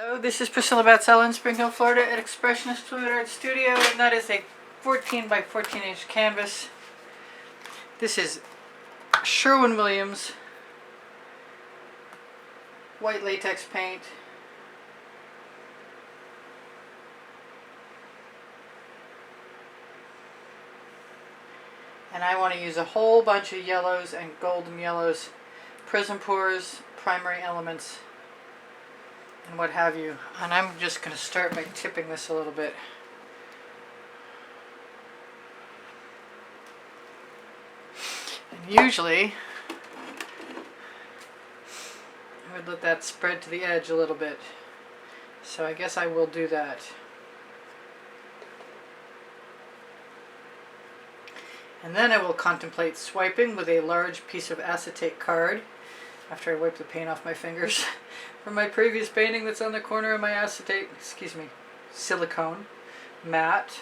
Hello, this is Priscilla Batzell in Spring Hill, Florida at Expressionist Fluid Art Studio, and that is a 14 by 14 inch canvas. This is Sherwin Williams white latex paint. And I want to use a whole bunch of yellows and golden yellows, Prizm Pours, Primary Elements, and what have you. And I'm just going to start by tipping this a little bit. And usually I would let that spread to the edge a little bit. So I guess I will do that. And then I will contemplate swiping with a large piece of acetate card after I wipe the paint off my fingers from my previous painting that's on the corner of my acetate, silicone mat.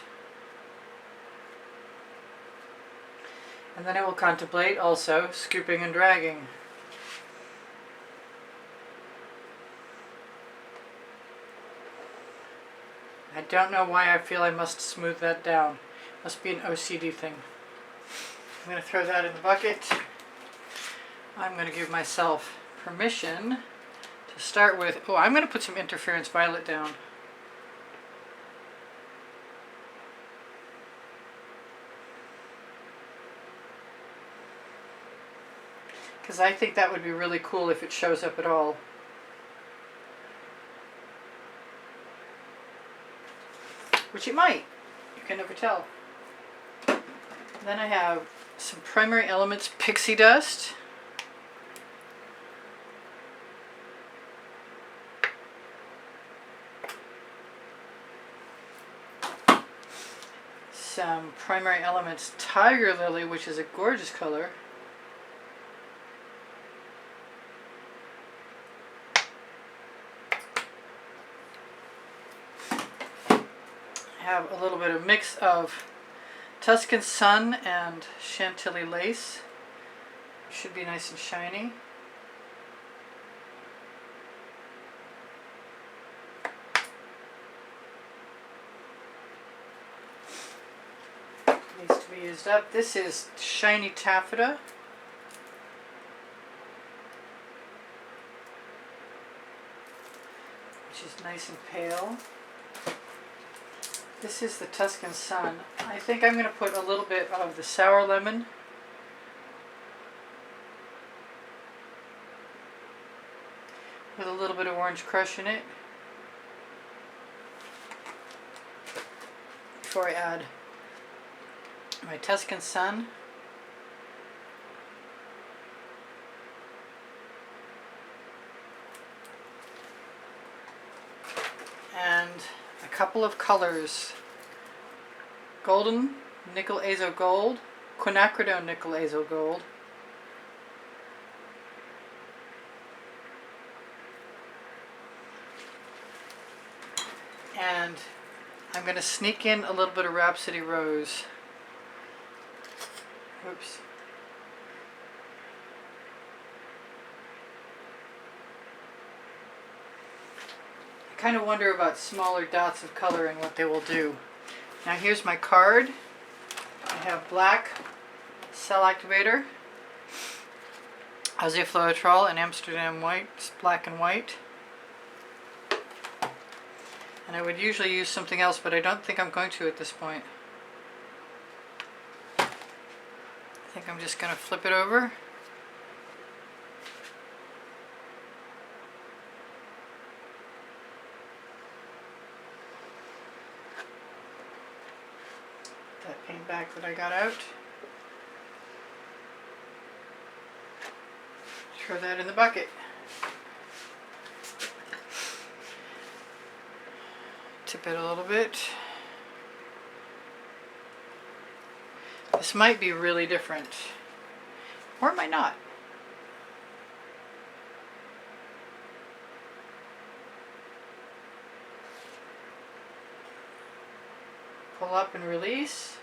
And then I will contemplate also scooping and dragging. I don't know why I feel I must smooth that down. Must be an OCD thing. I'm going to throw that in the bucket. I'm going to give myself permission to start with, I'm going to put some interference violet down. Because I think that would be really cool if it shows up at all. Which it might. You can never tell. Then I have some Primary Elements Pixie dust. Some Primary Elements Tiger Lily, which is a gorgeous color. I have a little bit of mix of Tuscan Sun and Chantilly lace. Should be nice and shiny. Needs to be used up. This is shiny taffeta. Which is nice and pale. This is the Tuscan Sun. I think I'm going to put a little bit of the sour lemon. With a little bit of orange crush in it. Before I add my Tuscan Sun. And a couple of colors. Golden Nickel Azo Gold, Quinacridone Nickel Azo Gold, and I'm going to sneak in a little bit of Rhapsody Rose. Oops. I kind of wonder about smaller dots of color and what they will do. Now here's my card. I have black cell activator, Azafloetrol, and Amsterdam white, black and white. And I would usually use something else, but I don't think I'm going to at this point. I think I'm just going to flip it over. That paint back that I got out. Throw that in the bucket. Tip it a little bit. This might be really different, or it might not. Pull up and release.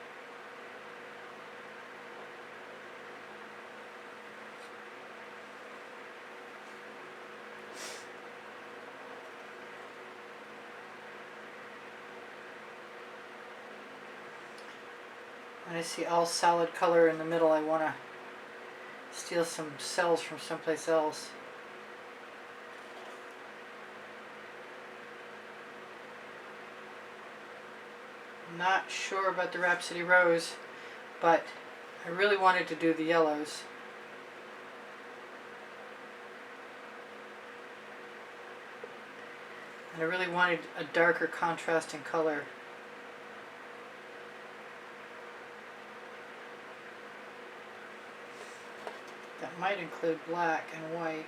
And I see all solid color in the middle. I want to steal some cells from someplace else. Not sure about the Rhapsody Rose, but I really wanted to do the yellows. And I really wanted a darker contrasting color. That might include black and white.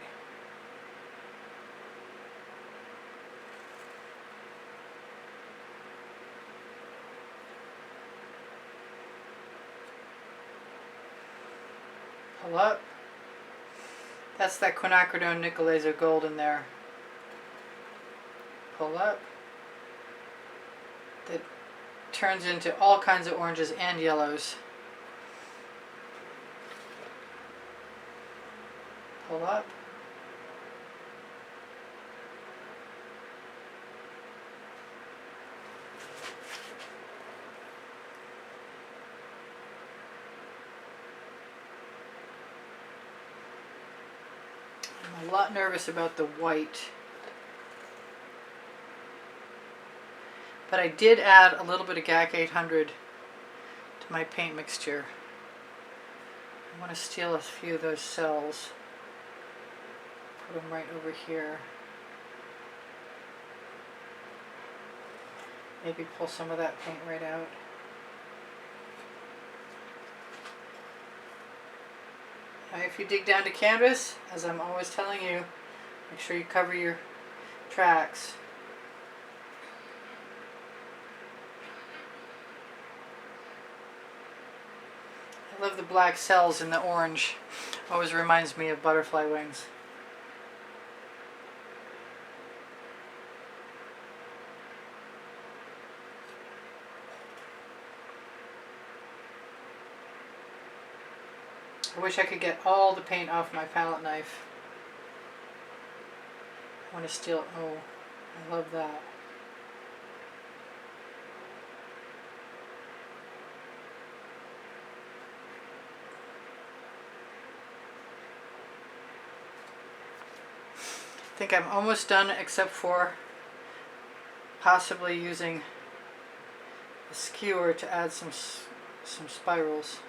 Pull up. That's that Quinacridone nickel laser gold in there. Pull up. That turns into all kinds of oranges and yellows. Pull up. I'm a lot nervous about the white. But I did add a little bit of GAC 800 to my paint mixture. I want to steal a few of those cells. Put them right over here. Maybe pull some of that paint right out. Now if you dig down to canvas, as I'm always telling you, make sure you cover your tracks. I love the black cells in the orange. Always reminds me of butterfly wings. I wish I could get all the paint off my palette knife. I want to steal, oh, I love that. I think I'm almost done except for possibly using a skewer to add some spirals.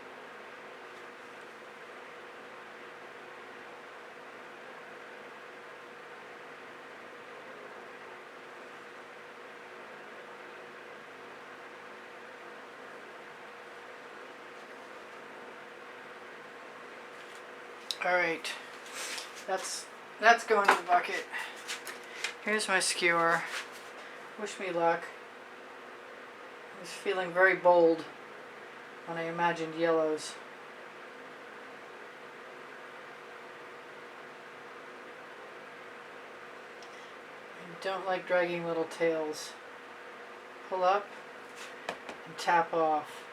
Alright, that's going in the bucket. Here's my skewer. Wish me luck. I was feeling very bold when I imagined yellows. I don't like dragging little tails. Pull up and tap off.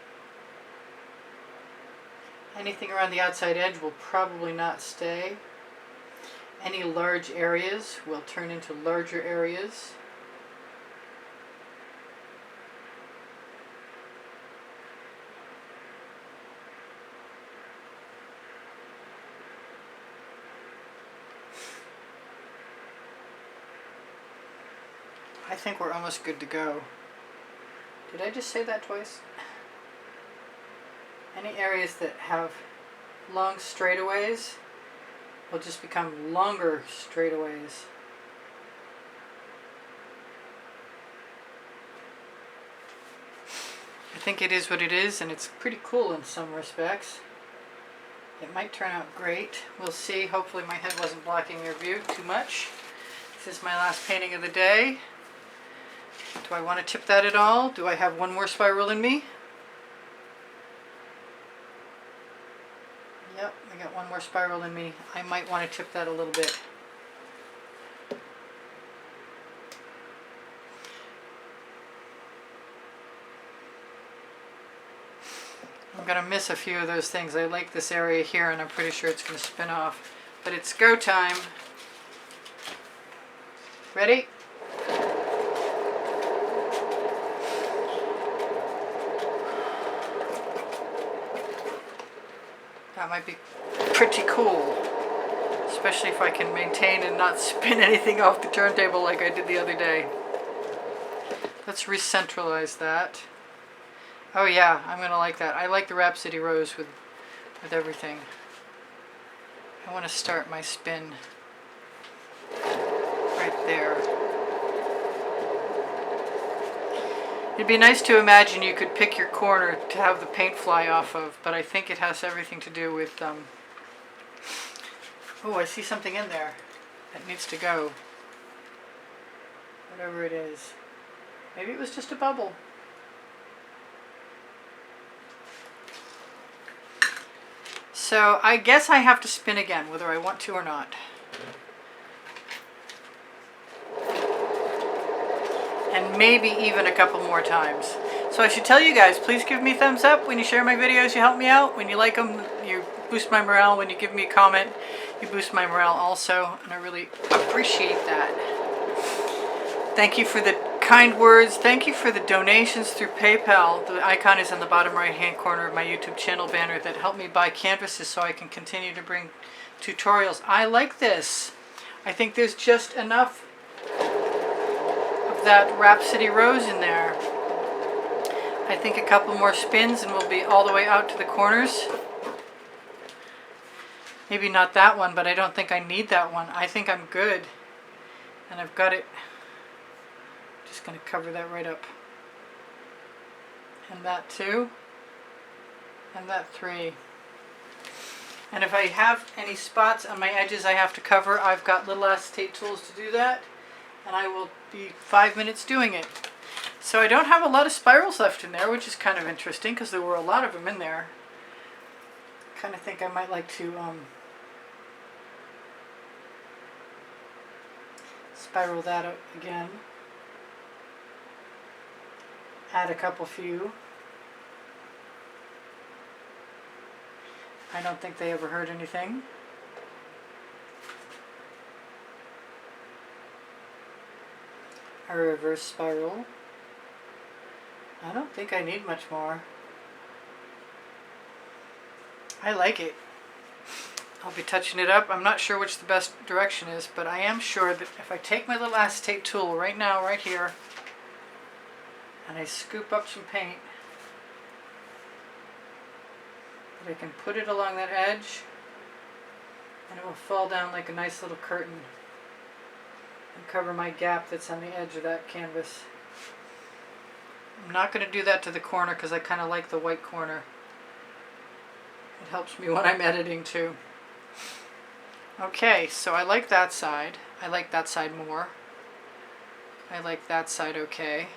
Anything around the outside edge will probably not stay. Any large areas will turn into larger areas. I think we're almost good to go. Did I just say that twice? Any areas that have long straightaways will just become longer straightaways. I think it is what it is, and it's pretty cool in some respects. It might turn out great. We'll see. Hopefully my head wasn't blocking your view too much. This is my last painting of the day. Do I want to tip that at all? Do I have one more spiral in me? Yep, I got one more spiral in me. I might want to tip that a little bit. I'm going to miss a few of those things. I like this area here and I'm pretty sure it's going to spin off. But it's go time. Ready? That might be pretty cool. Especially if I can maintain and not spin anything off the turntable like I did the other day. Let's recentralize that. Oh yeah, I'm going to like that. I like the Rhapsody Rose with everything. I want to start my spin right there. It'd be nice to imagine you could pick your corner to have the paint fly off of, but I think it has everything to do with... Oh, I see something in there that needs to go. Whatever it is. Maybe it was just a bubble. So I guess I have to spin again, whether I want to or not. And maybe even a couple more times. So I should tell you guys, please give me a thumbs up. When you share my videos, you help me out. When you like them, you boost my morale. When you give me a comment, you boost my morale also. And I really appreciate that. Thank you for the kind words. Thank you for the donations through PayPal. The icon is in the bottom right hand corner of my YouTube channel banner that helped me buy canvases so I can continue to bring tutorials. I like this. I think there's just enough of that Rhapsody Rose in there. I think a couple more spins and we'll be all the way out to the corners. Maybe not that one, but I don't think I need that one. I think I'm good. And I've got it. Just going to cover that right up. And that too. And that three. And if I have any spots on my edges I have to cover, I've got little acetate tools to do that. And I will be 5 minutes doing it. So I don't have a lot of spirals left in there, which is kind of interesting because there were a lot of them in there. I kind of think I might like to spiral that up again. Add a couple few. I don't think they ever hurt anything. A reverse spiral. I don't think I need much more. I like it. I'll be touching it up. I'm not sure which the best direction is, but I am sure that if I take my little acetate tool right now, right here, and I scoop up some paint, that I can put it along that edge, and it will fall down like a nice little curtain and cover my gap that's on the edge of that canvas. I'm not going to do that to the corner because I kind of like the white corner. It helps me when I'm editing too. Okay, so I like that side. I like that side more. I like that side okay.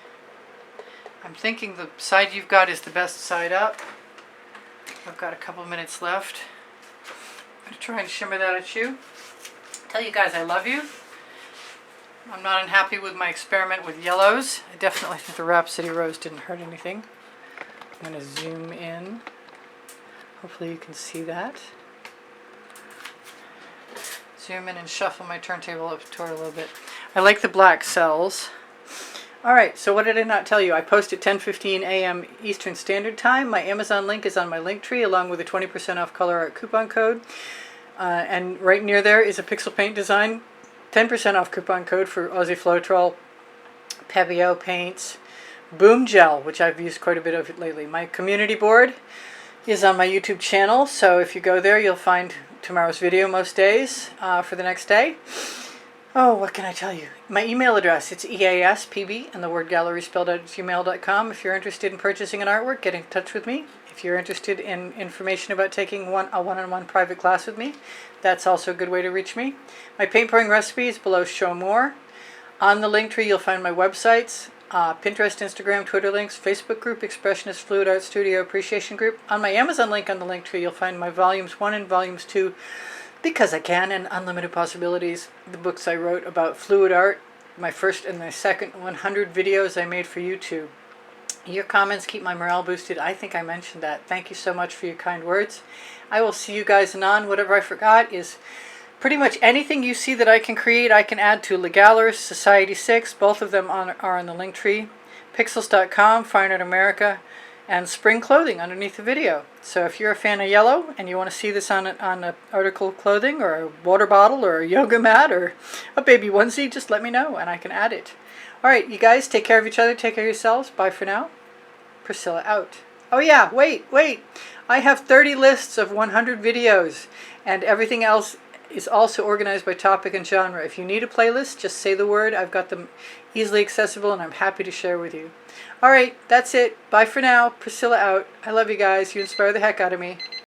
I'm thinking the side you've got is the best side up. I've got a couple minutes left. I'm going to try and shimmer that at you. Tell you guys I love you. I'm not unhappy with my experiment with yellows. I definitely think the Rhapsody Rose didn't hurt anything. I'm going to zoom in. Hopefully you can see that. Zoom in and shuffle my turntable up toward a little bit. I like the black cells. Alright, so what did I not tell you? I post at 10:15 a.m. Eastern Standard Time. My Amazon link is on my link tree along with a 20% off Colourarte coupon code. And right near there is a pixel paint design. 10% off coupon code for Aussie Floetrol, Pebeo paints, Boom Gel, which I've used quite a bit of it lately. My community board is on my YouTube channel, so if you go there, you'll find tomorrow's video most days for the next day. Oh, what can I tell you? My email address, it's easpb, and the word gallery spelled out at gmail.com. If you're interested in purchasing an artwork, get in touch with me. If you're interested in information about taking a one-on-one private class with me, that's also a good way to reach me. My paint pouring recipe is below Show More. On the link tree, you'll find my websites, Pinterest, Instagram, Twitter links, Facebook group, Expressionist Fluid Art Studio Appreciation Group. On my Amazon link on the link tree, you'll find my Volumes 1 and Volumes 2, Because I Can, and Unlimited Possibilities, the books I wrote about fluid art, my first and my second 100 videos I made for YouTube. Your comments keep my morale boosted. I think I mentioned that. Thank you so much for your kind words. I will see you guys anon. Whatever I forgot is pretty much anything you see that I can create, I can add to Legalers, Society 6. Both of them are on the link tree. Pixels.com, Fine Art America, and spring clothing underneath the video. So if you're a fan of yellow and you want to see this on an article of clothing or a water bottle or a yoga mat or a baby onesie, just let me know and I can add it. All right, you guys, take care of each other, take care of yourselves. Bye for now. Priscilla out. Oh yeah, wait. I have 30 lists of 100 videos, and everything else is also organized by topic and genre. If you need a playlist, just say the word. I've got them easily accessible, and I'm happy to share with you. All right, that's it. Bye for now. Priscilla out. I love you guys. You inspire the heck out of me.